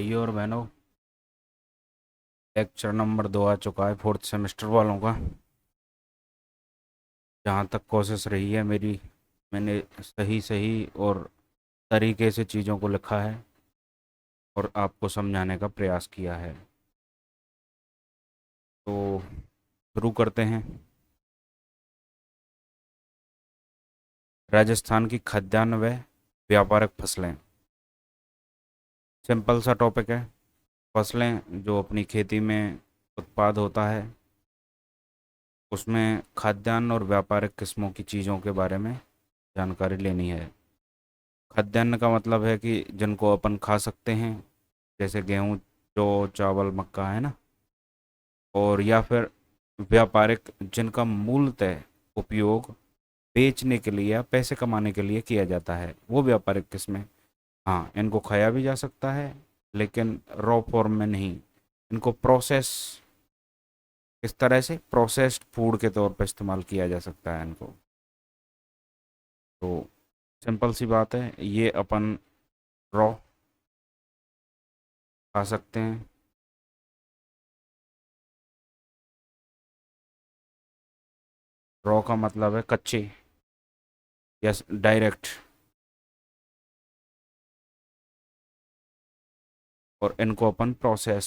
भाइयों और बहनों, लेक्चर नंबर 2 आ चुका है फोर्थ सेमेस्टर वालों का। जहाँ तक कोशिश रही है मेरी, मैंने सही सही और तरीके से चीज़ों को लिखा है और आपको समझाने का प्रयास किया है। तो शुरू करते हैं। राजस्थान की खाद्यान्न व व्यापारिक फसलें। सिंपल सा टॉपिक है। फसलें जो अपनी खेती में उत्पाद होता है, उसमें खाद्यान्न और व्यापारिक किस्मों की चीज़ों के बारे में जानकारी लेनी है। खाद्यान्न का मतलब है कि जिनको अपन खा सकते हैं, जैसे गेहूँ, जौ, चावल, मक्का, है ना। और या फिर व्यापारिक, जिनका मूलतः उपयोग बेचने के लिए या पैसे कमाने के लिए किया जाता है, वो व्यापारिक किस्में। हाँ, इनको खाया भी जा सकता है, लेकिन रॉ फॉर्म में नहीं। इनको इस तरह से प्रोसेस्ड फूड के तौर पर इस्तेमाल किया जा सकता है इनको। तो सिंपल सी बात है, ये अपन रॉ खा सकते हैं। रॉ का मतलब है कच्चे, यस, डायरेक्ट। और इनको अपन प्रोसेस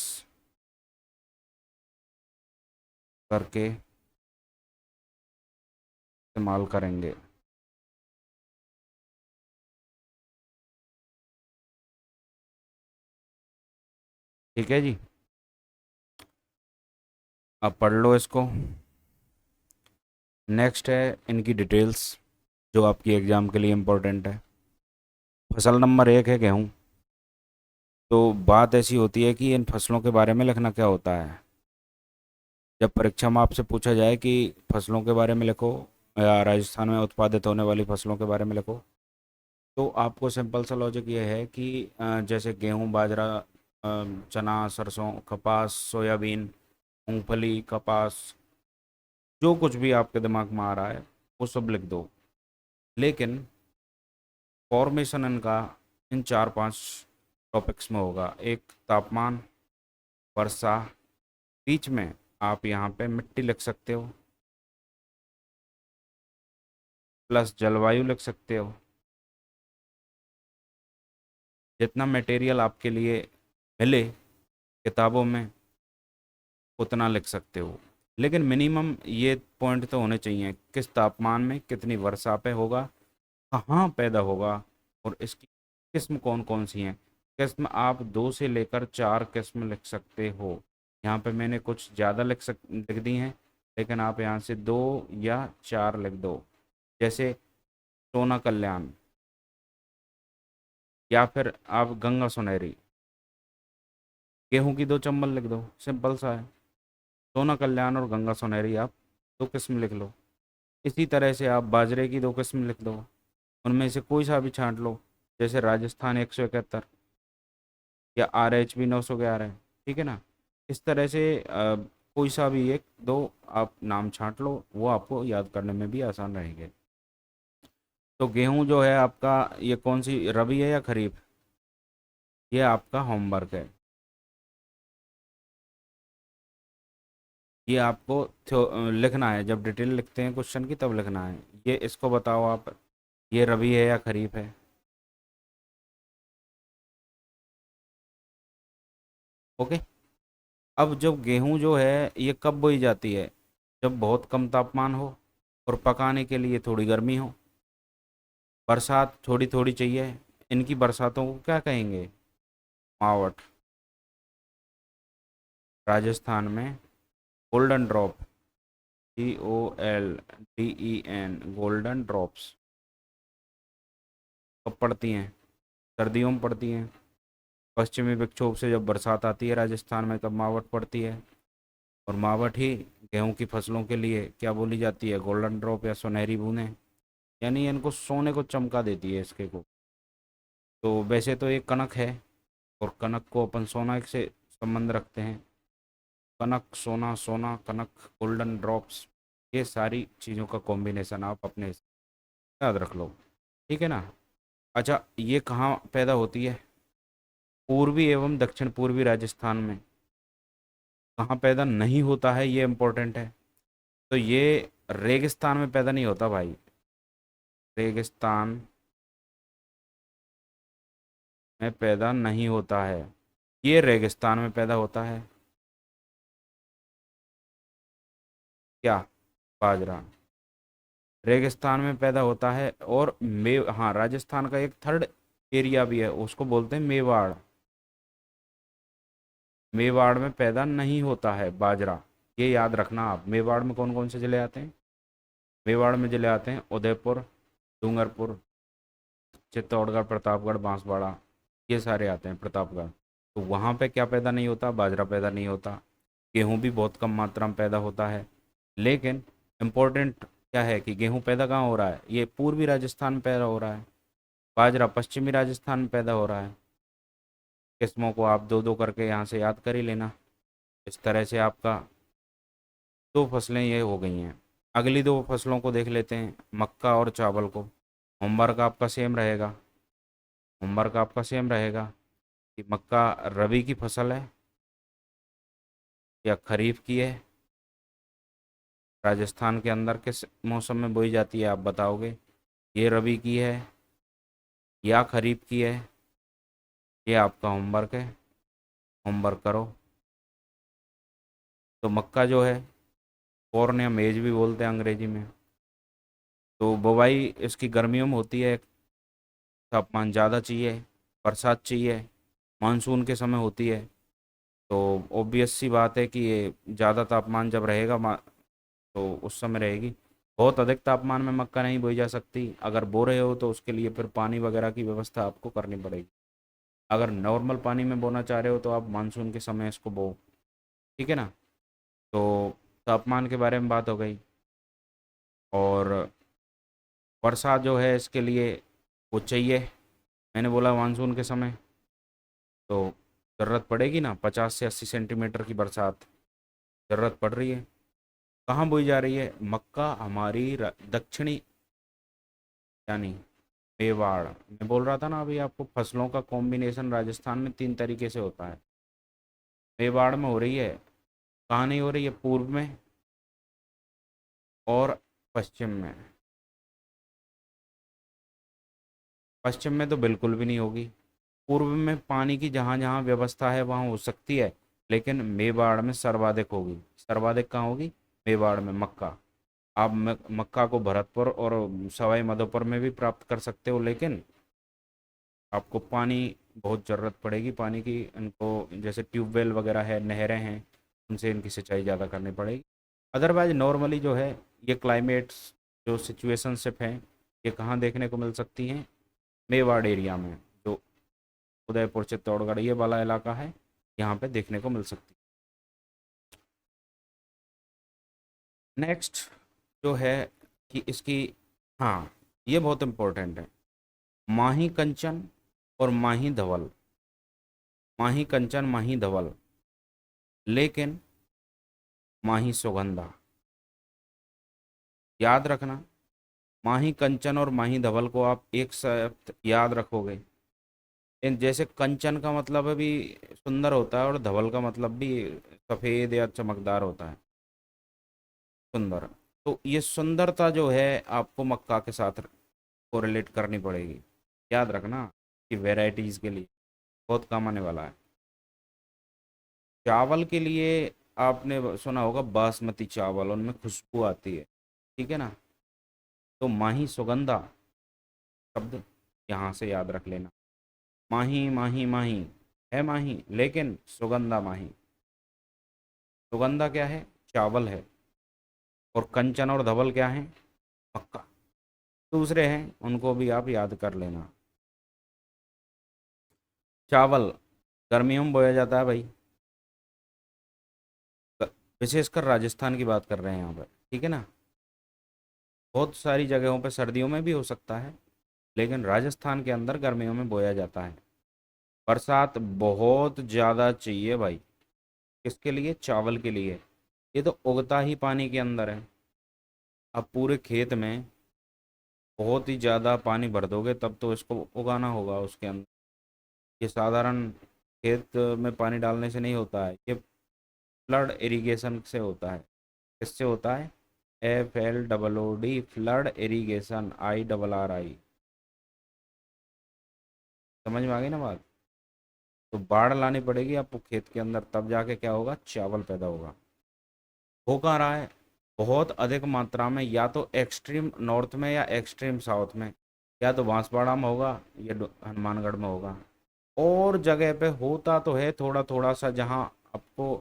करके इस्तेमाल करेंगे। ठीक है जी, अब पढ़ लो इसको। नेक्स्ट है इनकी डिटेल्स, जो आपकी एग्ज़ाम के लिए इम्पोर्टेंट है। फसल नंबर 1 है गेहूँ। तो बात ऐसी होती है कि इन फसलों के बारे में लिखना क्या होता है। जब परीक्षा में आपसे पूछा जाए कि फसलों के बारे में लिखो या राजस्थान में उत्पादित होने वाली फसलों के बारे में लिखो, तो आपको सिंपल सा लॉजिक ये है कि जैसे गेहूँ, बाजरा, चना, सरसों, कपास, सोयाबीन, मूंगफली, कपास, जो कुछ भी आपके दिमाग में आ रहा है वो सब लिख दो। लेकिन फॉर्मेशन इनका इन 4-5 टॉपिक्स में होगा। एक तापमान, वर्षा, बीच में आप यहाँ पे मिट्टी लिख सकते हो, प्लस जलवायु लिख सकते हो। जितना मटेरियल आपके लिए मिले किताबों में, उतना लिख सकते हो। लेकिन मिनिमम ये पॉइंट तो होने चाहिए, किस तापमान में कितनी वर्षा पे होगा, कहाँ पैदा होगा, और इसकी किस्म कौन कौन सी हैं। किस्म आप 2 से लेकर 4 किस्म लिख सकते हो। यहाँ पे मैंने कुछ ज़्यादा लिख दी हैं, लेकिन आप यहाँ से 2 या 4 लिख दो। जैसे सोना कल्याण, या फिर आप गंगा सुनहरी। गेहूं की 2 चंबल लिख दो, सिंपल सा है। सोना कल्याण और गंगा सुनहरी आप 2 किस्म लिख लो। इसी तरह से आप बाजरे की 2 किस्म लिख दो, उनमें से कोई सा भी छांट लो। जैसे राजस्थान 171 या RH भी 911, ठीक है ना। इस तरह से कोई सा भी एक दो आप नाम छांट लो, वो आपको याद करने में भी आसान रहेंगे। तो गेहूं जो है आपका, ये कौन सी रबी है या खरीफ, ये आपका होमवर्क है। ये आपको लिखना है। जब डिटेल लिखते हैं क्वेश्चन की तब लिखना है। ये इसको बताओ आप, ये रबी है या खरीफ है। ओके। अब जब गेहूं जो है ये कब बोई जाती है, जब बहुत कम तापमान हो और पकाने के लिए थोड़ी गर्मी हो। बरसात थोड़ी थोड़ी चाहिए। इनकी बरसातों को क्या कहेंगे, मावट। राजस्थान में golden drop, GOLDEN, golden drops कब पड़ती हैं, सर्दियों में पड़ती हैं। पश्चिमी विक्षोभ से जब बरसात आती है राजस्थान में, तब मावट पड़ती है। और मावट ही गेहूं की फसलों के लिए क्या बोली जाती है, गोल्डन ड्रॉप या सुनहरी बूंदें। यानी इनको सोने को चमका देती है इसके को। तो वैसे तो ये कनक है, और कनक को अपन सोना से संबंध रखते हैं। कनक, सोना, सोना, कनक, गोल्डन ड्रॉप्स, ये सारी चीज़ों का कॉम्बिनेशन आप अपने याद रख लो। ठीक है ना। अच्छा, ये कहाँ पैदा होती है, पूर्वी एवं दक्षिण पूर्वी राजस्थान में कहाँ पैदा नहीं होता है, ये इम्पोर्टेंट है। तो ये रेगिस्तान में पैदा नहीं होता भाई, रेगिस्तान में पैदा नहीं होता है, ये रेगिस्तान में पैदा होता है। क्या? बाजरा रेगिस्तान में पैदा होता है। और हाँ, राजस्थान का एक थर्ड एरिया भी है, उसको बोलते हैं मेवाड़। मेवाड़ में पैदा नहीं होता है बाजरा, ये याद रखना आप। मेवाड़ में कौन कौन से जिले आते हैं? मेवाड़ में जिले आते हैं उदयपुर, डूंगरपुर, चित्तौड़गढ़, प्रतापगढ़, बांसवाड़ा, ये सारे आते हैं, प्रतापगढ़। तो वहाँ पे क्या पैदा नहीं होता? बाजरा पैदा नहीं होता। गेहूँ भी बहुत कम मात्रा में पैदा होता है। लेकिन इम्पोर्टेंट क्या है कि गेहूँ पैदा कहाँ हो रहा है? ये पूर्वी राजस्थान में पैदा हो रहा है। बाजरा पश्चिमी राजस्थान में पैदा हो रहा है। किस्मों को आप दो दो करके यहाँ से याद कर ही लेना। इस तरह से आपका दो फसलें ये हो गई हैं। अगली दो फसलों को देख लेते हैं, मक्का और चावल को। होमवर्क आपका सेम रहेगा, होमवर्क आपका सेम रहेगा कि मक्का रबी की फसल है या खरीफ की है, राजस्थान के अंदर किस मौसम में बोई जाती है आप बताओगे। ये रबी की है या खरीफ की है, ये आपका होमवर्क है, होमवर्क करो। तो मक्का जो है, कॉर्न या मेज भी बोलते हैं अंग्रेजी में। तो बुवाई इसकी गर्मियों में होती है, तापमान ज़्यादा चाहिए, बरसात चाहिए, मानसून के समय होती है। तो ऑब्वियस सी बात है कि ये ज़्यादा तापमान जब रहेगा तो उस समय रहेगी। बहुत अधिक तापमान में मक्का नहीं बोई जा सकती। अगर बो रहे हो तो उसके लिए फिर पानी वगैरह की व्यवस्था आपको करनी पड़ेगी। अगर नॉर्मल पानी में बोना चाह रहे हो तो आप मानसून के समय इसको बो। ठीक है ना? तो तापमान के बारे में बात हो गई। और वर्षा जो है इसके लिए वो चाहिए, मैंने बोला मानसून के समय। तो ज़रूरत पड़ेगी ना, 50 से 80 सेंटीमीटर की बरसात ज़रूरत पड़ रही है। कहाँ बोई जा रही है? मक्का हमारी दक्षिणी, यानी मेवाड़। मैं बोल रहा था ना अभी आपको, फसलों का कॉम्बिनेशन राजस्थान में 3 तरीके से होता है। मेवाड़ में हो रही है। कहाँ नहीं हो रही है? पूर्व में और पश्चिम में। पश्चिम में तो बिल्कुल भी नहीं होगी। पूर्व में पानी की जहाँ जहाँ व्यवस्था है वहाँ हो सकती है, लेकिन मेवाड़ में सर्वाधिक होगी। सर्वाधिक कहाँ होगी? मेवाड़ में। मक्का, आप मक्का को भरतपुर और सवाई माधोपुर में भी प्राप्त कर सकते हो, लेकिन आपको पानी बहुत ज़रूरत पड़ेगी पानी की। इनको जैसे ट्यूबवेल वगैरह है, नहरें हैं, उनसे इनकी सिंचाई ज़्यादा करनी पड़ेगी। अदरवाइज नॉर्मली जो है ये क्लाइमेट्स, जो सिचुएशनशिप हैं, ये कहाँ देखने को मिल सकती हैं? मेवाड़ एरिया में, जो उदयपुर चित्तौड़गढ़ ये वाला इलाका है, यहाँ पे देखने को मिल सकती है। नेक्स्ट जो है कि इसकी, हाँ, ये बहुत इम्पोर्टेंट है। माही कंचन और माही धवल। माही कंचन, माही धवल, लेकिन माही सुगंधा। याद रखना, माही कंचन और माही धवल को आप एक साथ याद रखोगे। इन जैसे कंचन का मतलब है भी सुंदर होता है, और धवल का मतलब भी सफ़ेद या चमकदार होता है, सुंदर। तो ये सुंदरता जो है आपको मक्का के साथ कोरिलेट करनी पड़ेगी। याद रखना कि वैरायटीज़ के लिए बहुत काम आने वाला है। चावल के लिए आपने सुना होगा बासमती चावल, उनमें खुशबू आती है। ठीक है ना? तो माही सुगंधा शब्द यहाँ से याद रख लेना। माही माही माही है माही, लेकिन सुगंधा माही। सुगंधा क्या है? चावल है। और कंचन और धवल क्या है? मक्का। दूसरे हैं, उनको भी आप याद कर लेना। चावल गर्मियों में बोया जाता है भाई, विशेषकर राजस्थान की बात कर रहे हैं यहाँ पर। ठीक है ना? बहुत सारी जगहों पर सर्दियों में भी हो सकता है, लेकिन राजस्थान के अंदर गर्मियों में बोया जाता है। बरसात बहुत ज़्यादा चाहिए भाई। किसके लिए? चावल के लिए। ये तो उगता ही पानी के अंदर है। अब पूरे खेत में बहुत ही ज़्यादा पानी भर दोगे तब तो इसको उगाना होगा उसके अंदर। ये साधारण खेत में पानी डालने से नहीं होता है, ये फ्लड इरिगेशन से होता है। किससे होता है? FLOOD, flood irrigation, IRRI। समझ में आ गई ना बात? तो बाढ़ लानी पड़ेगी आपको खेत के अंदर, तब जाके क्या होगा? चावल पैदा होगा। हो कहाँ रहा है? बहुत अधिक मात्रा में, या तो एक्सट्रीम नॉर्थ में या एक्सट्रीम साउथ में, या तो बांसवाड़ा में होगा या हनुमानगढ़ में होगा। और जगह पे होता तो है थोड़ा थोड़ा सा, जहाँ आपको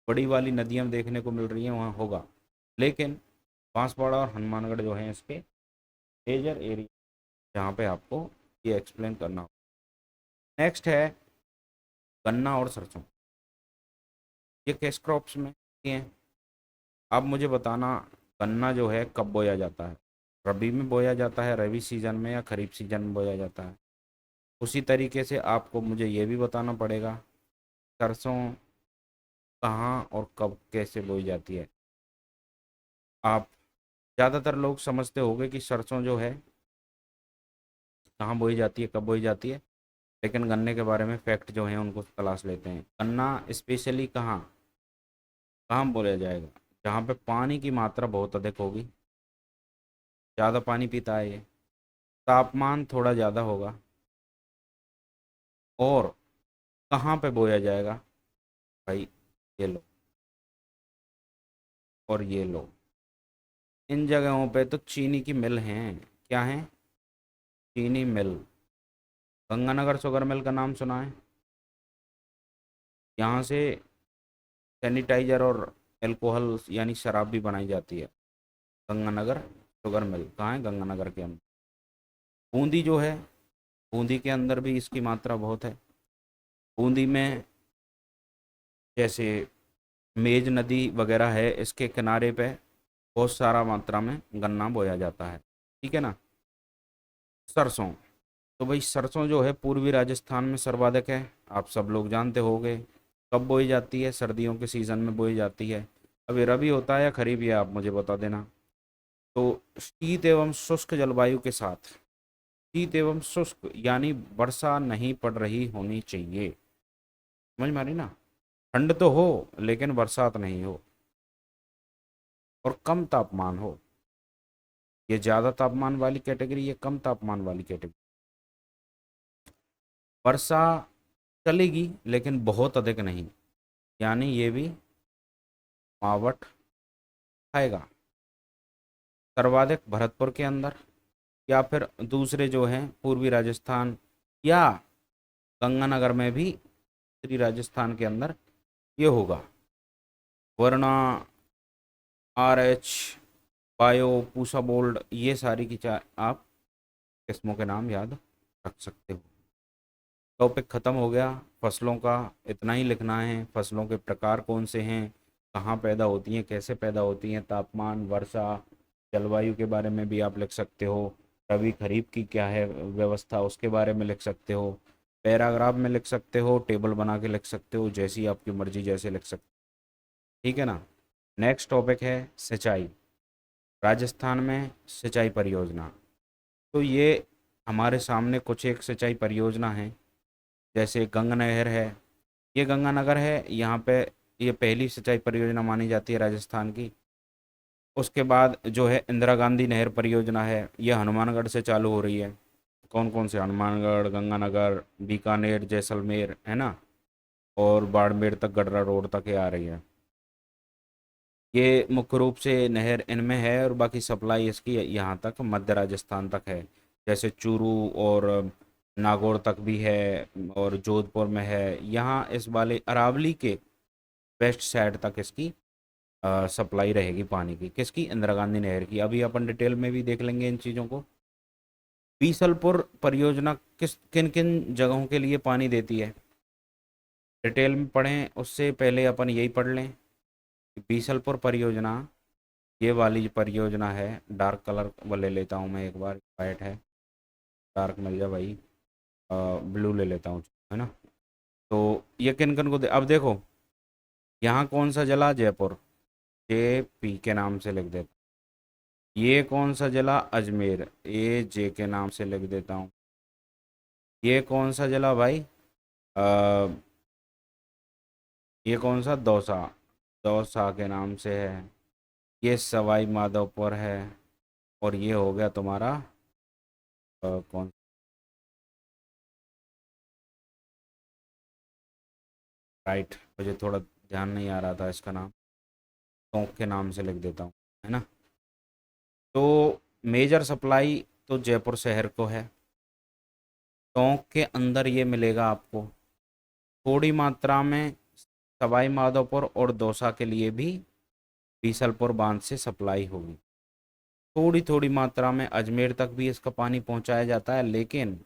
बड़ी वाली नदियाँ देखने को मिल रही हैं वहाँ होगा, लेकिन बांसवाड़ा और हनुमानगढ़ जो है इसके मेजर एरिया जहाँ पे आपको ये एक्सप्लेन करना होगा। नेक्स्ट है गन्ना और सरसों। ये किस क्रॉप्स में हैं? आप मुझे बताना, गन्ना जो है कब बोया जाता है? रबी में बोया जाता है, रबी सीजन में, या खरीफ सीजन में बोया जाता है? उसी तरीके से आपको मुझे ये भी बताना पड़ेगा, सरसों कहाँ और कब कैसे बोई जाती है। आप ज़्यादातर लोग समझते होंगे कि सरसों जो है कहाँ बोई जाती है, कब बोई जाती है, लेकिन गन्ने के बारे में फैक्ट जो हैं उनको तलाश लेते हैं। गन्ना स्पेशली कहाँ कहाँ बोया जाएगा? जहाँ पे पानी की मात्रा बहुत अधिक होगी, ज़्यादा पानी पीता है ये, तापमान थोड़ा ज़्यादा होगा, और कहाँ पे बोया जाएगा भाई? ये लो और ये लो, इन जगहों पे तो चीनी की मिल हैं। क्या है? चीनी मिल। गंगानगर शुगर मिल का नाम सुना है? यहाँ से सैनिटाइजर और अल्कोहल यानी शराब भी बनाई जाती है। गंगानगर शुगर मिल कहाँ है? गंगानगर के अंदर। बूंदी जो है, बूंदी के अंदर भी इसकी मात्रा बहुत है। बूंदी में जैसे मेज नदी वगैरह है, इसके किनारे पे बहुत सारा मात्रा में गन्ना बोया जाता है। ठीक है ना? सरसों, तो भाई सरसों जो है पूर्वी राजस्थान में सर्वाधिक है, आप सब लोग जानते होंगे। कब बोई जाती है? सर्दियों के सीज़न में बोई जाती है। अब ये रबी होता है या खरीफ, ये आप मुझे बता देना। तो शीत एवं शुष्क जलवायु के साथ, शीत एवं शुष्क यानी वर्षा नहीं पड़ रही होनी चाहिए। समझ में आ रही ना? ठंड तो हो लेकिन बरसात नहीं हो, और कम तापमान हो। ये ज़्यादा तापमान वाली कैटेगरी, ये कम तापमान वाली कैटेगरी। वर्षा चलेगी लेकिन बहुत अधिक नहीं, यानी ये भी मावट खाएगा। सर्वाधिक भरतपुर के अंदर, या फिर दूसरे जो हैं पूर्वी राजस्थान, या गंगानगर में भी उत्तरी राजस्थान के अंदर ये होगा। वरना RH, बायो, पूसा बोल्ड, ये सारी की आप किस्मों के नाम याद रख सकते हो। टॉपिक ख़त्म हो गया फसलों का। इतना ही लिखना है, फसलों के प्रकार कौन से हैं, कहाँ पैदा होती हैं, कैसे पैदा होती हैं, तापमान, वर्षा, जलवायु के बारे में भी आप लिख सकते हो। रबी खरीफ की क्या है व्यवस्था, उसके बारे में लिख सकते हो। पैराग्राफ में लिख सकते हो, टेबल बना के लिख सकते हो, जैसी आपकी मर्जी जैसे लिख सकते हो। ठीक है ना? नेक्स्ट टॉपिक है सिंचाई। राजस्थान में सिंचाई परियोजना। तो ये हमारे सामने कुछ एक सिंचाई परियोजना है। जैसे गंगा नहर है, ये गंगानगर है, यहाँ पे ये पहली सिंचाई परियोजना मानी जाती है राजस्थान की। उसके बाद जो है इंदिरा गांधी नहर परियोजना है, ये हनुमानगढ़ से चालू हो रही है। कौन कौन से? हनुमानगढ़, गंगानगर, बीकानेर, जैसलमेर, है ना, और बाड़मेर तक, गडरा रोड तक ये आ रही है। ये मुख्य रूप से नहर इनमें है, और बाकी सप्लाई इसकी यहाँ तक मध्य राजस्थान तक है। जैसे चूरू और नागौर तक भी है, और जोधपुर में है। यहाँ इस वाले अरावली के वेस्ट साइड तक इसकी सप्लाई रहेगी पानी की। किसकी? इंदिरा गांधी नहर की। अभी अपन डिटेल में भी देख लेंगे इन चीज़ों को। बीसलपुर परियोजना किस किन किन जगहों के लिए पानी देती है, डिटेल में पढ़ें, उससे पहले अपन यही पढ़ लें कि बीसलपुर परियोजना, ये वाली जो परियोजना है, डार्क कलर वो ले लेता हूँ मैं एक बार, वाइट है, डार्क मिल जाए भाई, ब्लू ले लेता हूँ, है ना। तो ये किन किन को अब देखो, यहाँ कौन सा जिला? जयपुर, JP के नाम से लिख देता। ये कौन सा जिला? अजमेर, AJ के नाम से लिख देता हूँ। ये कौन सा जिला भाई? ये कौन सा? दौसा। दौसा के नाम से है। ये सवाई माधोपुर है। और ये हो गया तुम्हारा कौन? राइट, मुझे थोड़ा ध्यान नहीं आ रहा था इसका नाम। टोंक के नाम से लिख देता हूँ, है ना। तो मेजर सप्लाई तो जयपुर शहर को है। टोंक के अंदर ये मिलेगा आपको। थोड़ी मात्रा में सवाई माधोपुर और दौसा के लिए भी बीसलपुर बांध से सप्लाई होगी। थोड़ी थोड़ी मात्रा में अजमेर तक भी इसका पानी पहुंचाया जाता है, लेकिन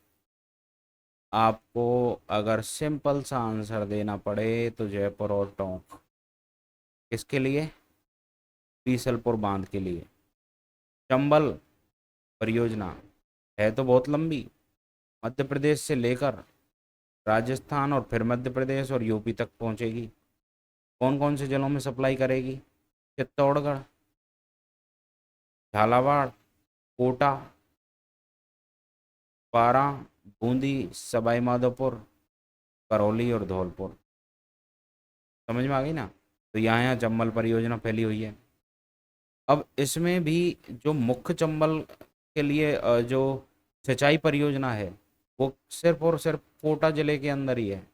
आपको अगर सिंपल सा आंसर देना पड़े तो जयपुर और टोंक। किसके लिए? बीसलपुर बांध के लिए। चंबल परियोजना है तो बहुत लंबी, मध्य प्रदेश से लेकर राजस्थान और फिर मध्य प्रदेश और यूपी तक पहुंचेगी। कौन कौन से जिलों में सप्लाई करेगी? चित्तौड़गढ़, झालावाड़, कोटा, बारां, बूंदी, सवाई माधोपुर, करौली और धौलपुर। समझ में आ गई ना। तो यहाँ यहाँ चंबल परियोजना फैली हुई है। अब इसमें भी जो मुख्य चंबल के लिए जो सिंचाई परियोजना है, वो सिर्फ और सिर्फ कोटा जिले के अंदर ही है।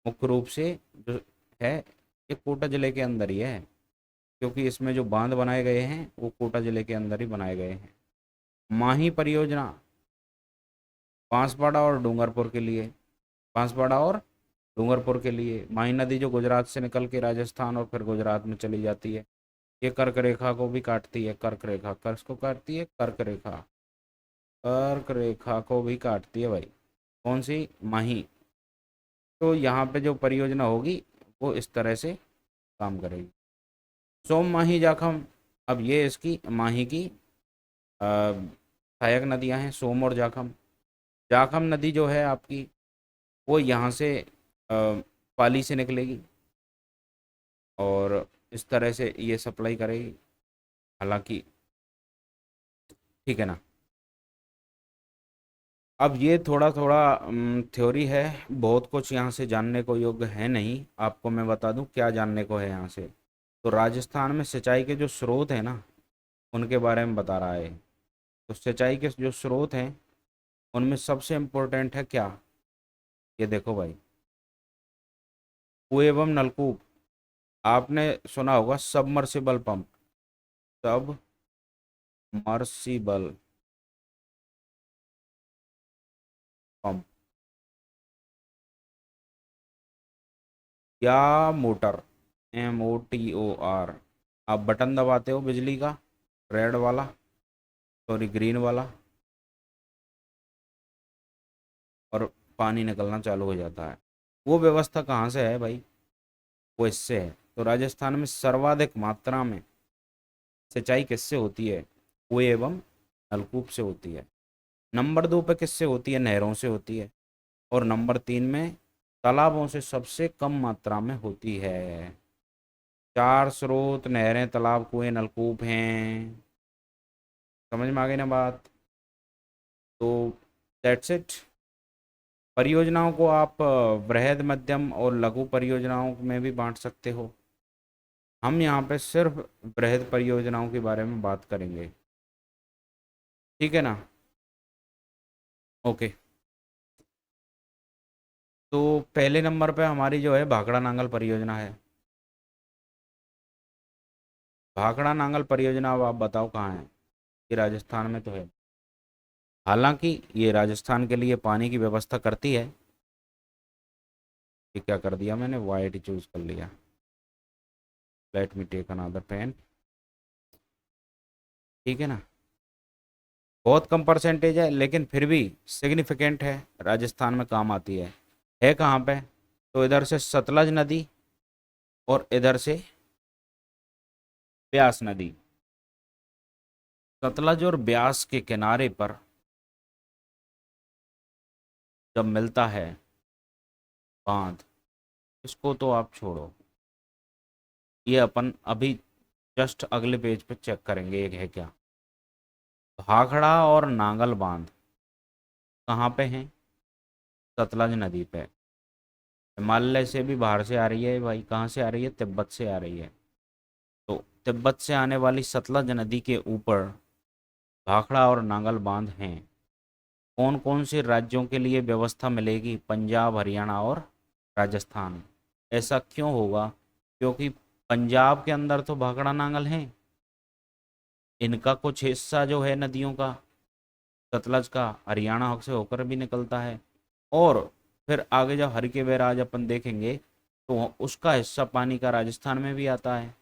मुख्य रूप से जो है, ये कोटा जिले के अंदर ही है, क्योंकि इसमें जो बांध बनाए गए हैं वो कोटा जिले के अंदर ही बनाए गए हैं। माही परियोजना बांसवाड़ा और डूंगरपुर के लिए। बांसवाड़ा और डूंगरपुर के लिए। माही नदी जो गुजरात से निकल के राजस्थान और फिर गुजरात में चली जाती है, ये कर्क रेखा को भी काटती है। कर्क रेखा, कर्क को काटती है, कर्क रेखा। कर्क रेखा को भी काटती है भाई। कौन सी? माही। तो यहाँ पे जो परियोजना होगी वो इस तरह से काम करेगी। सोम, माही, जाखम। अब ये इसकी माही की सहायक नदियाँ हैं, सोम और जाखम। जाखम नदी जो है आपकी, वो यहाँ से पाली से निकलेगी और इस तरह से ये सप्लाई करेगी। हालांकि, ठीक है ना। अब ये थोड़ा थोड़ा थ्योरी है, बहुत कुछ यहाँ से जानने को योग्य है नहीं। आपको मैं बता दूं क्या जानने को है यहाँ से। तो राजस्थान में सिंचाई के जो स्रोत हैं ना, उनके बारे में बता रहा है। तो सिंचाई के जो स्रोत हैं उनमें सबसे इम्पोर्टेंट है क्या? ये देखो भाई, कुएं एवं नलकूप। आपने सुना होगा सबमर्सिबल पंप। सबमर्सिबल पंप या मोटर, MOTOR। आप बटन दबाते हो बिजली का, रेड वाला, सॉरी ग्रीन वाला, और पानी निकलना चालू हो जाता है। वो व्यवस्था कहाँ से है भाई? वो इससे है। तो राजस्थान में सर्वाधिक मात्रा में सिंचाई किससे होती है? कुएं एवं नलकूप से होती है। नंबर 2 पे किससे होती है? नहरों से होती है। और नंबर 3 में तालाबों से सबसे कम मात्रा में होती है। 4 स्रोत नहरें, तालाब, कुएं, नलकूप हैं। समझ में आ गई ना बात? तो दैट्स इट। परियोजनाओं को आप बृहद, मध्यम और लघु परियोजनाओं में भी बांट सकते हो। हम यहाँ पे सिर्फ बृहद परियोजनाओं के बारे में बात करेंगे, ठीक है ना। ओके। तो पहले नंबर पे हमारी जो है भाखड़ा नांगल परियोजना है। भाखड़ा नांगल परियोजना, अब आप बताओ कहाँ है? ये राजस्थान में तो है। हालांकि ये राजस्थान के लिए पानी की व्यवस्था करती है। ये क्या कर दिया मैंने? वाइट चूज कर लिया। Let me take another pen. ठीक है ना। बहुत कम परसेंटेज है, लेकिन फिर भी सिग्निफिकेंट है, राजस्थान में काम आती है। है कहाँ पे? तो इधर से सतलज नदी और इधर से ब्यास नदी। सतलज और ब्यास के किनारे पर जब मिलता है बांध, इसको तो आप छोड़ो, ये अपन अभी जस्ट अगले पेज पे चेक करेंगे एक है क्या। भाखड़ा और नांगल बांध कहाँ पे हैं? सतलज नदी पे। हिमालय से भी बाहर से आ रही है भाई, कहाँ से आ रही है, तिब्बत से आ रही है। तो तिब्बत से आने वाली सतलज नदी के ऊपर भाखड़ा और नांगल बांध हैं। कौन कौन से राज्यों के लिए व्यवस्था मिलेगी, पंजाब, हरियाणा और राजस्थान। ऐसा क्यों होगा, क्योंकि पंजाब के अंदर तो भाखड़ा नांगल हैं, इनका कुछ हिस्सा जो है नदियों का, सतलज का, हरियाणा से होकर भी निकलता है। और फिर आगे जब हर के बैराज अपन देखेंगे तो उसका हिस्सा पानी का राजस्थान में भी आता है,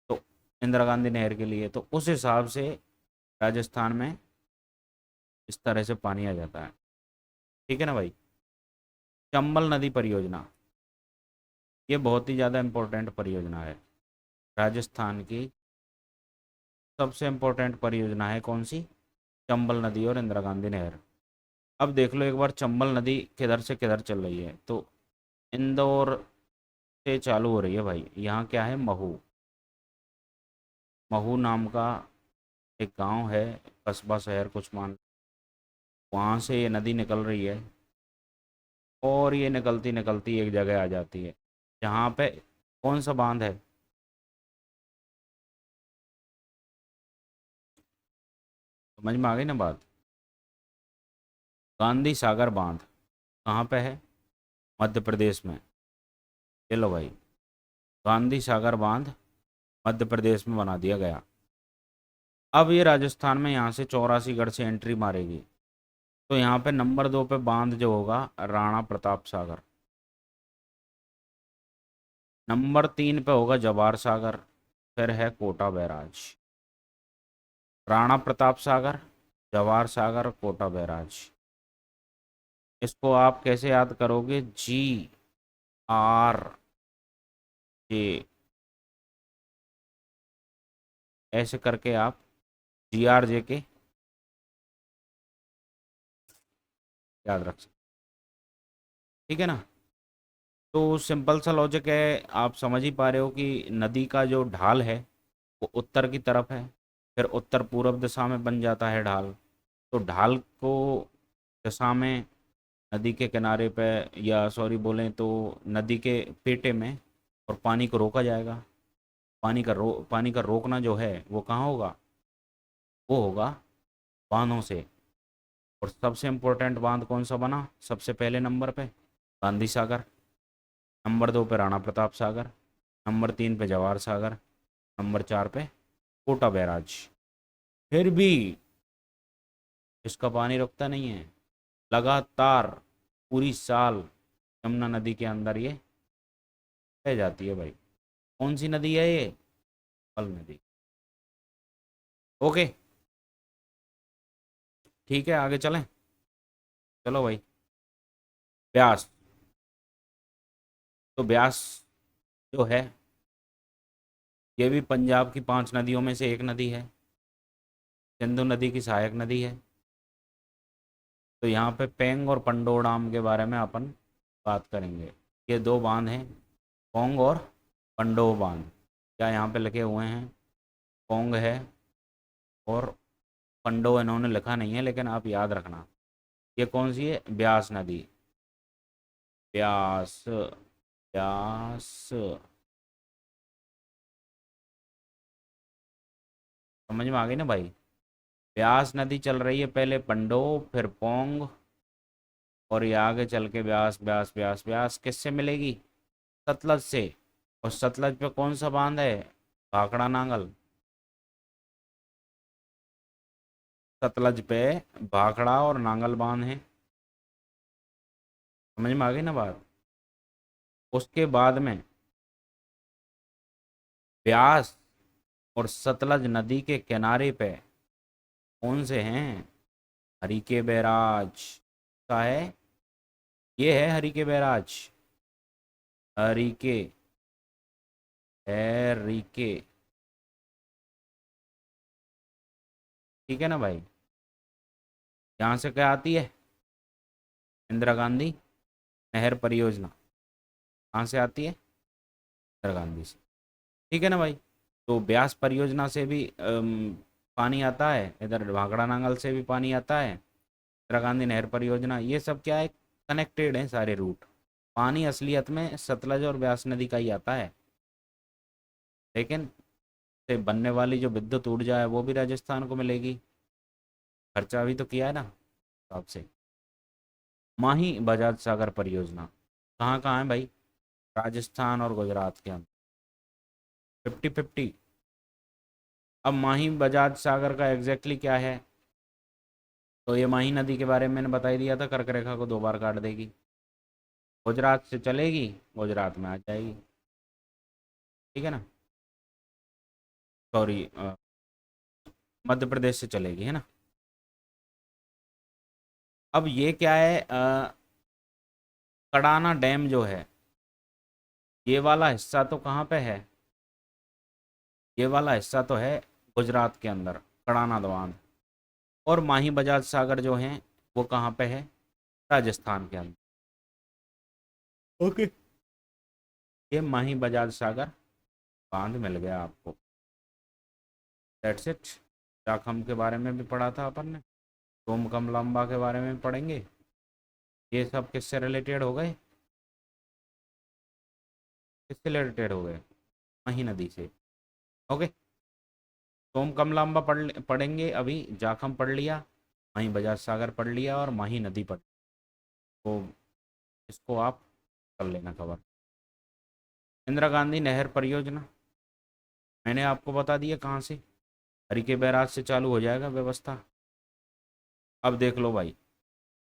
तो इंदिरा गांधी नहर के लिए, तो उस हिसाब से राजस्थान में इस तरह से पानी आ जाता है। ठीक है ना भाई। चंबल नदी परियोजना, ये बहुत ही ज़्यादा इम्पोर्टेंट परियोजना है। राजस्थान की सबसे इम्पोर्टेंट परियोजना है कौन सी, चंबल नदी और इंदिरा गांधी नहर। अब देख लो एक बार, चंबल नदी किधर से किधर चल रही है, तो इंदौर से चालू हो रही है भाई। यहाँ क्या है, महू, महू नाम का एक गांव है, कस्बा शहर कुछ मान, वहाँ से ये नदी निकल रही है और ये निकलती निकलती एक जगह आ जाती है जहाँ पे कौन सा बांध है, समझ में आ गई ना बात। गांधी सागर बांध कहाँ पे है, मध्य प्रदेश में। चलो भाई, गांधी सागर बांध मध्य प्रदेश में बना दिया गया। अब ये राजस्थान में यहाँ से 84 गढ़ से एंट्री मारेगी, तो यहाँ पे नंबर 2 पे बांध जो होगा राणा प्रताप सागर, नंबर 3 पे होगा जवाहर सागर, फिर है कोटा बैराज। राणा प्रताप सागर, जवाहर सागर, कोटा बैराज। इसको आप कैसे याद करोगे, GRJ, ऐसे करके आप GRJ के याद रख सकते। ठीक है ना। तो सिंपल सा लॉजिक है, आप समझ ही पा रहे हो कि नदी का जो ढाल है वो उत्तर की तरफ है, फिर उत्तर पूर्व दिशा में बन जाता है ढाल। तो ढाल को दिशा में नदी के किनारे पे, या सॉरी बोलें तो नदी के पेटे में, और पानी को रोका जाएगा। पानी का रोकना जो है वो कहाँ होगा, वो होगा बांधों से। और सबसे इम्पोर्टेंट बांध कौन सा बना सबसे पहले नंबर पे, गांधी सागर। नंबर 2 पे राणा प्रताप सागर, नंबर 3 पे जवाहर सागर, नंबर 4 पे कोटा बैराज। फिर भी इसका पानी रुकता नहीं है, लगातार पूरी साल यमुना नदी के अंदर ये बह जाती है भाई। कौन सी नदी है ये, फल नदी। ओके, ठीक है, आगे चलें। चलो भाई, ब्यास। तो ब्यास जो है ये भी पंजाब की 5 नदियों में से एक नदी है, सिंधु नदी की सहायक नदी है। तो यहाँ पे पेंग और पंडोह डाम के बारे में अपन बात करेंगे। ये दो बांध हैं, पोंग और पंडोह बांध। क्या यहाँ पे लिखे हुए हैं, पोंग है और पंडोह इन्होंने लिखा नहीं है, लेकिन आप याद रखना। ये कौन सी है, ब्यास नदी, ब्यास, ब्यास, समझ में आ गई ना भाई। ब्यास नदी चल रही है पहले पंडोह, फिर पोंग, और ये आगे चल के ब्यास ब्यास ब्यास ब्यास किससे मिलेगी, सतलज से। और सतलज पे कौन सा बांध है, भाखड़ा नांगल। सतलज पे भाखड़ा और नांगल बांध है, समझ में आ गई ना बात। उसके बाद में ब्यास और सतलज नदी के किनारे पे कौन से हैं, हरिके बैराज का है, ये है हरिके बैराज, हरिके, हरिके। ठीक है ना भाई। यहाँ से क्या आती है, इंदिरा गांधी नहर परियोजना, कहाँ से आती है, इंदिरा गांधी से। ठीक है ना भाई। तो ब्यास परियोजना से भी पानी आता है, इधर भाखड़ा नांगल से भी पानी आता है, इंदिरा गांधी नहर परियोजना, ये सब क्या है, कनेक्टेड हैं सारे रूट। पानी असलियत में सतलज और ब्यास नदी का ही आता है, लेकिन से बनने वाली जो विद्युत ऊर्जा है वो भी राजस्थान को मिलेगी। खर्चा भी तो किया है ना आपसे। माही बजाज सागर परियोजना कहाँ कहाँ है भाई? राजस्थान और गुजरात के अंदर। 50-50। अब माही बजाज सागर का एग्जैक्टली क्या है? तो ये माही नदी के बारे में मैंने बता ही दिया था, कर्क रेखा को 2 बार काट देगी। गुजरात से चलेगी, गुजरात में आ जाएगी, ठीक है ना। सॉरी, मध्य प्रदेश से चलेगी, है ना। अब ये क्या है, कडाना डैम जो है, ये वाला हिस्सा तो कहाँ पे है? ये वाला हिस्सा तो है गुजरात के अंदर, कडाना बांध। और माही बजाज सागर जो है वो कहाँ पे है? राजस्थान के अंदर। ओके। ये माही बजाज सागर बांध मिल गया आपको। That's it. जाखम के बारे में भी पढ़ा था अपन ने, सोमकम लंबा के बारे में भी पढ़ेंगे। ये सब किससे रिलेटेड हो गए? किससे रिलेटेड हो गए? माही नदी से। ओके। सोम कमलांबा पढ़ेंगे अभी। जाखम पढ़ लिया, वहीं बजाज सागर पढ़ लिया, और माही नदी पढ़। तो इसको आप कर लेना कवर। इंदिरा गांधी नहर परियोजना मैंने आपको बता दिया कहाँ से, हरिके बैराज से चालू हो जाएगा व्यवस्था। अब देख लो भाई,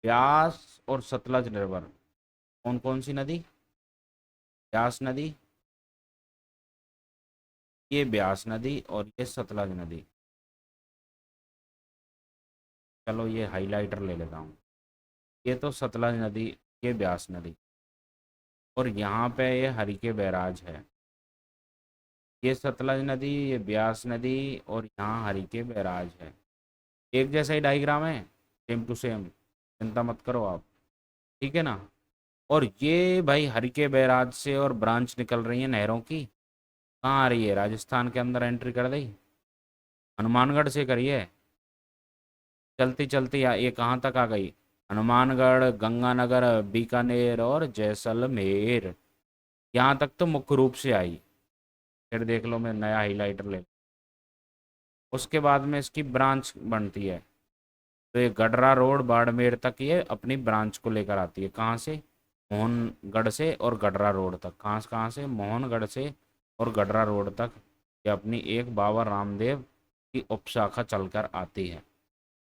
ब्यास और सतलज रिवर, कौन कौन सी नदी? ब्यास नदी, ये ब्यास नदी, और ये सतलज नदी। चलो ये हाइलाइटर ले लेता हूँ। ये तो सतलज नदी, ये ब्यास नदी, और यहाँ पे ये हरिके बैराज है। ये सतलज नदी, ये ब्यास नदी, और यहाँ हरिके बैराज है। एक जैसा ही डायग्राम है, सेम टू सेम, चिंता मत करो आप, ठीक है ना। और ये भाई हरिके बैराज से और ब्रांच निकल रही है नहरों की, कहाँ आ रही है? राजस्थान के अंदर एंट्री कर दी, हनुमानगढ़ से करिए। चलती चलती ये कहाँ तक आ गई? हनुमानगढ़, गंगानगर, बीकानेर और जैसलमेर, यहाँ तक तो मुख्य रूप से आई। फिर देख लो, मैं नया हाईलाइटर ले। उसके बाद में इसकी ब्रांच बनती है। तो ये गडरा रोड बाड़मेर तक ये अपनी ब्रांच को लेकर आती है। कहाँ से? मोहनगढ़ से और गडरा रोड तक। कहाँ से? मोहनगढ़ से और गडरा रोड तक ये अपनी एक बाबा रामदेव की उपशाखा चलकर आती है।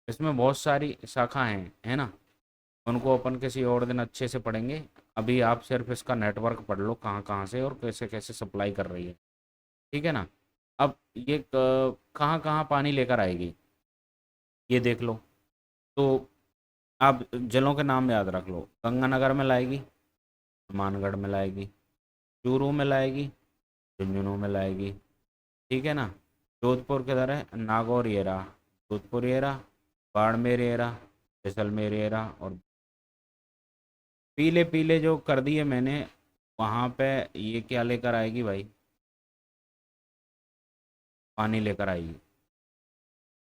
इसमें बहुत सारी शाखा हैं, है ना। उनको अपन किसी और दिन अच्छे से पढ़ेंगे। अभी आप सिर्फ इसका नेटवर्क पढ़ लो, कहाँ कहाँ से और कैसे कैसे सप्लाई कर रही है, ठीक है ना। अब ये कहाँ कहाँ पानी लेकर आएगी, ये देख लो। तो आप जलों के नाम याद रख लो। गंगानगर में लाएगी, मानगढ़ में लाएगी, चूरू में लाएगी, झुंझुनू में लाएगी, ठीक है ना। जोधपुर किधर है? नागौर येरा, जोधपुर येरा, बाड़मेर येरा, जैसलमेर येरा, और पीले पीले जो कर दिए मैंने वहाँ पे, ये क्या लेकर आएगी भाई? पानी लेकर आएगी।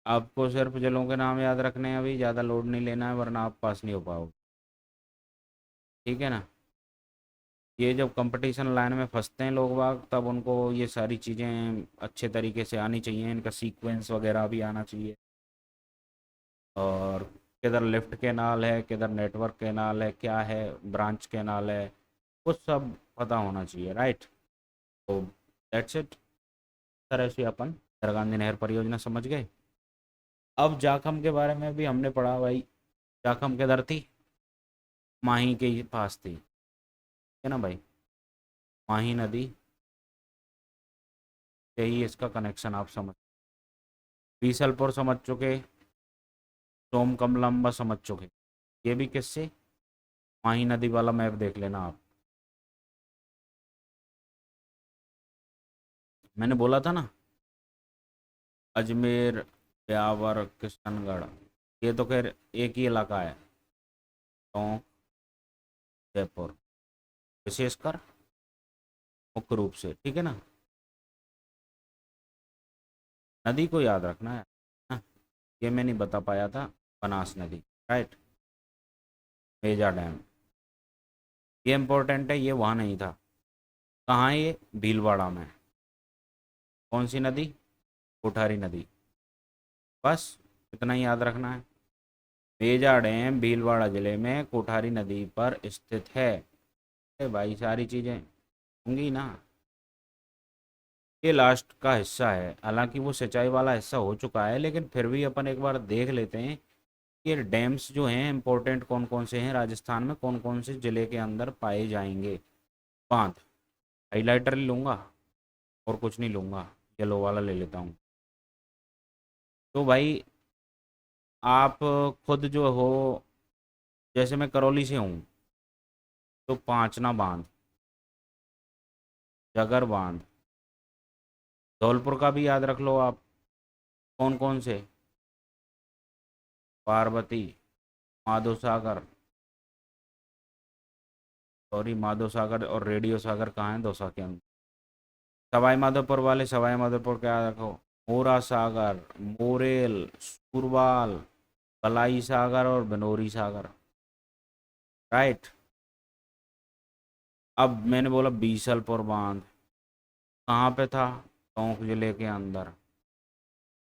आपको सिर्फ जलों के नाम याद रखने हैं, अभी ज़्यादा लोड नहीं लेना है, वरना आप पास नहीं हो पाओगे, ठीक है ना। ये जब कंपटीशन लाइन में फंसते हैं लोग बाग, तब उनको ये सारी चीज़ें अच्छे तरीके से आनी चाहिए, इनका सीक्वेंस वगैरह भी आना चाहिए। और किधर लिफ्ट कैनाल है, किधर नेटवर्क कैनाल है, क्या है ब्रांच कैनाल है, वो सब पता होना चाहिए, राइट। तो दैट्स इट। तरह से अपन इंदिरा गांधी नहर परियोजना समझ गए। अब जाखम के बारे में भी हमने पढ़ा भाई। जाखम किधर थी? माही के ही पास थी, है ना भाई। माही नदी से ही इसका कनेक्शन आप समझ। बीसलपुर समझ चुके, सोम कमलम्बा समझ चुके। ये भी किससे? माही नदी वाला मैप देख लेना आप। मैंने बोला था ना, अजमेर, ब्यावर, किशनगढ़, ये तो खैर एक ही इलाका है। टोंक, जयपुर, विशेषकर मुख्य रूप से, ठीक है ना। नदी को याद रखना है ना। ये मैं नहीं बता पाया था। बनास नदी, राइट। मेजा डैम, ये इम्पोर्टेंट है, ये वहाँ नहीं था। कहाँ है ये? भीलवाड़ा में। कौन सी नदी? कोठारी नदी। बस इतना ही याद रखना है। बेजा डैम भीलवाड़ा जिले में कोठारी नदी पर स्थित है। अरे भाई सारी चीज़ें होंगी ना। ये लास्ट का हिस्सा है, हालांकि वो सिंचाई वाला हिस्सा हो चुका है, लेकिन फिर भी अपन एक बार देख लेते हैं कि ये डैम्स जो हैं इंपॉर्टेंट कौन कौन से हैं, राजस्थान में कौन कौन से ज़िले के अंदर पाए जाएंगे। बांध। हाईलाइटर लूँगा और कुछ नहीं लूँगा, येलो वाला ले लेता हूँ। तो भाई आप खुद जो हो, जैसे मैं करौली से हूँ, तो पांचना बांध, जगर बांध, धौलपुर का भी याद रख लो आप। कौन कौन से? पार्वती, माधो सागर, सॉरी माधो सागर और रेडियो सागर कहाँ है? दौसा के अंदर। सवाई माधोपुर वाले सवाई माधोपुर क्या रखो? मोरा सागर, मोरेल, सुरवाल, कलाई सागर और बनोरी सागर। राइट। अब मैंने बोला बीसलपुर बांध, कहाँ पे था? टोंक जिले के अंदर।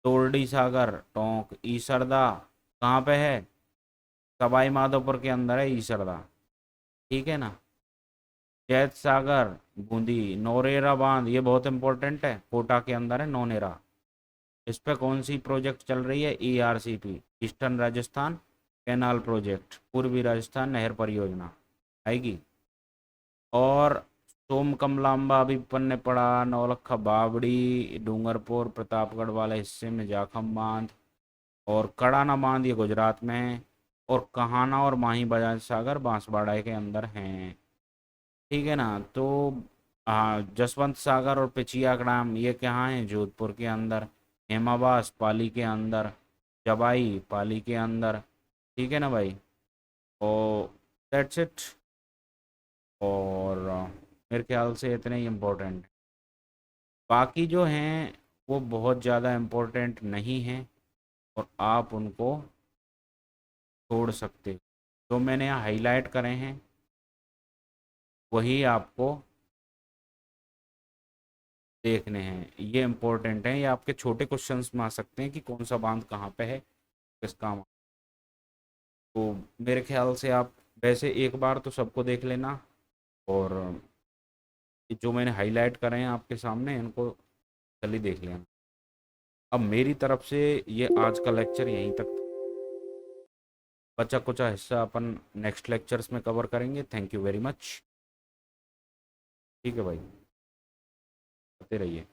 तोरडी सागर, टोंक, ईसरदा कहाँ पे है? सवाई माधोपुर के अंदर है ईसरदा। ठीक है ना। जैत सागर, बूंदी। नौरेरा बांध, ये बहुत इंपॉर्टेंट है, कोटा के अंदर है नौनेरा। इस पे कौन सी प्रोजेक्ट चल रही है? ERCP, eastern Rajasthan canal project, पूर्वी राजस्थान नहर परियोजना आएगी। और सोम कमलाम्बा अभी अपन ने पढ़ा, नौलखा बावड़ी, डूंगरपुर प्रतापगढ़ वाले हिस्से में जाखम बांध, और कड़ाना बांध ये गुजरात में है। और कहाना और माही बजाज सागर बांसवाड़ा के अंदर हैं। ठीक है ना। तो हाँ, जसवंत सागर और पिचिया डैम ये कहाँ है? जोधपुर के अंदर। हेमावास पाली के अंदर, जबाई पाली के अंदर। ठीक है ना भाई। ओ, दैट्स इट। और मेरे ख्याल से इतने ही इम्पोर्टेंट। बाकी जो हैं वो बहुत ज़्यादा इम्पोर्टेंट नहीं हैं, और आप उनको छोड़ सकते हो। जो मैंने यहाँ हाईलाइट करे हैं वही आपको देखने हैं, ये इम्पोर्टेंट है। ये आपके छोटे क्वेश्चंस में आ सकते हैं कि कौन सा बांध कहाँ पे है, किस काम। तो मेरे ख्याल से आप वैसे एक बार तो सबको देख लेना, और जो मैंने हाईलाइट करे हैं आपके सामने इनको जल्दी देख लेना। अब मेरी तरफ से ये आज का लेक्चर यहीं तक। बचा कुचा हिस्सा अपन नेक्स्ट लेक्चर्स में कवर करेंगे। Thank you very much. ठीक है भाई, करते रहिए।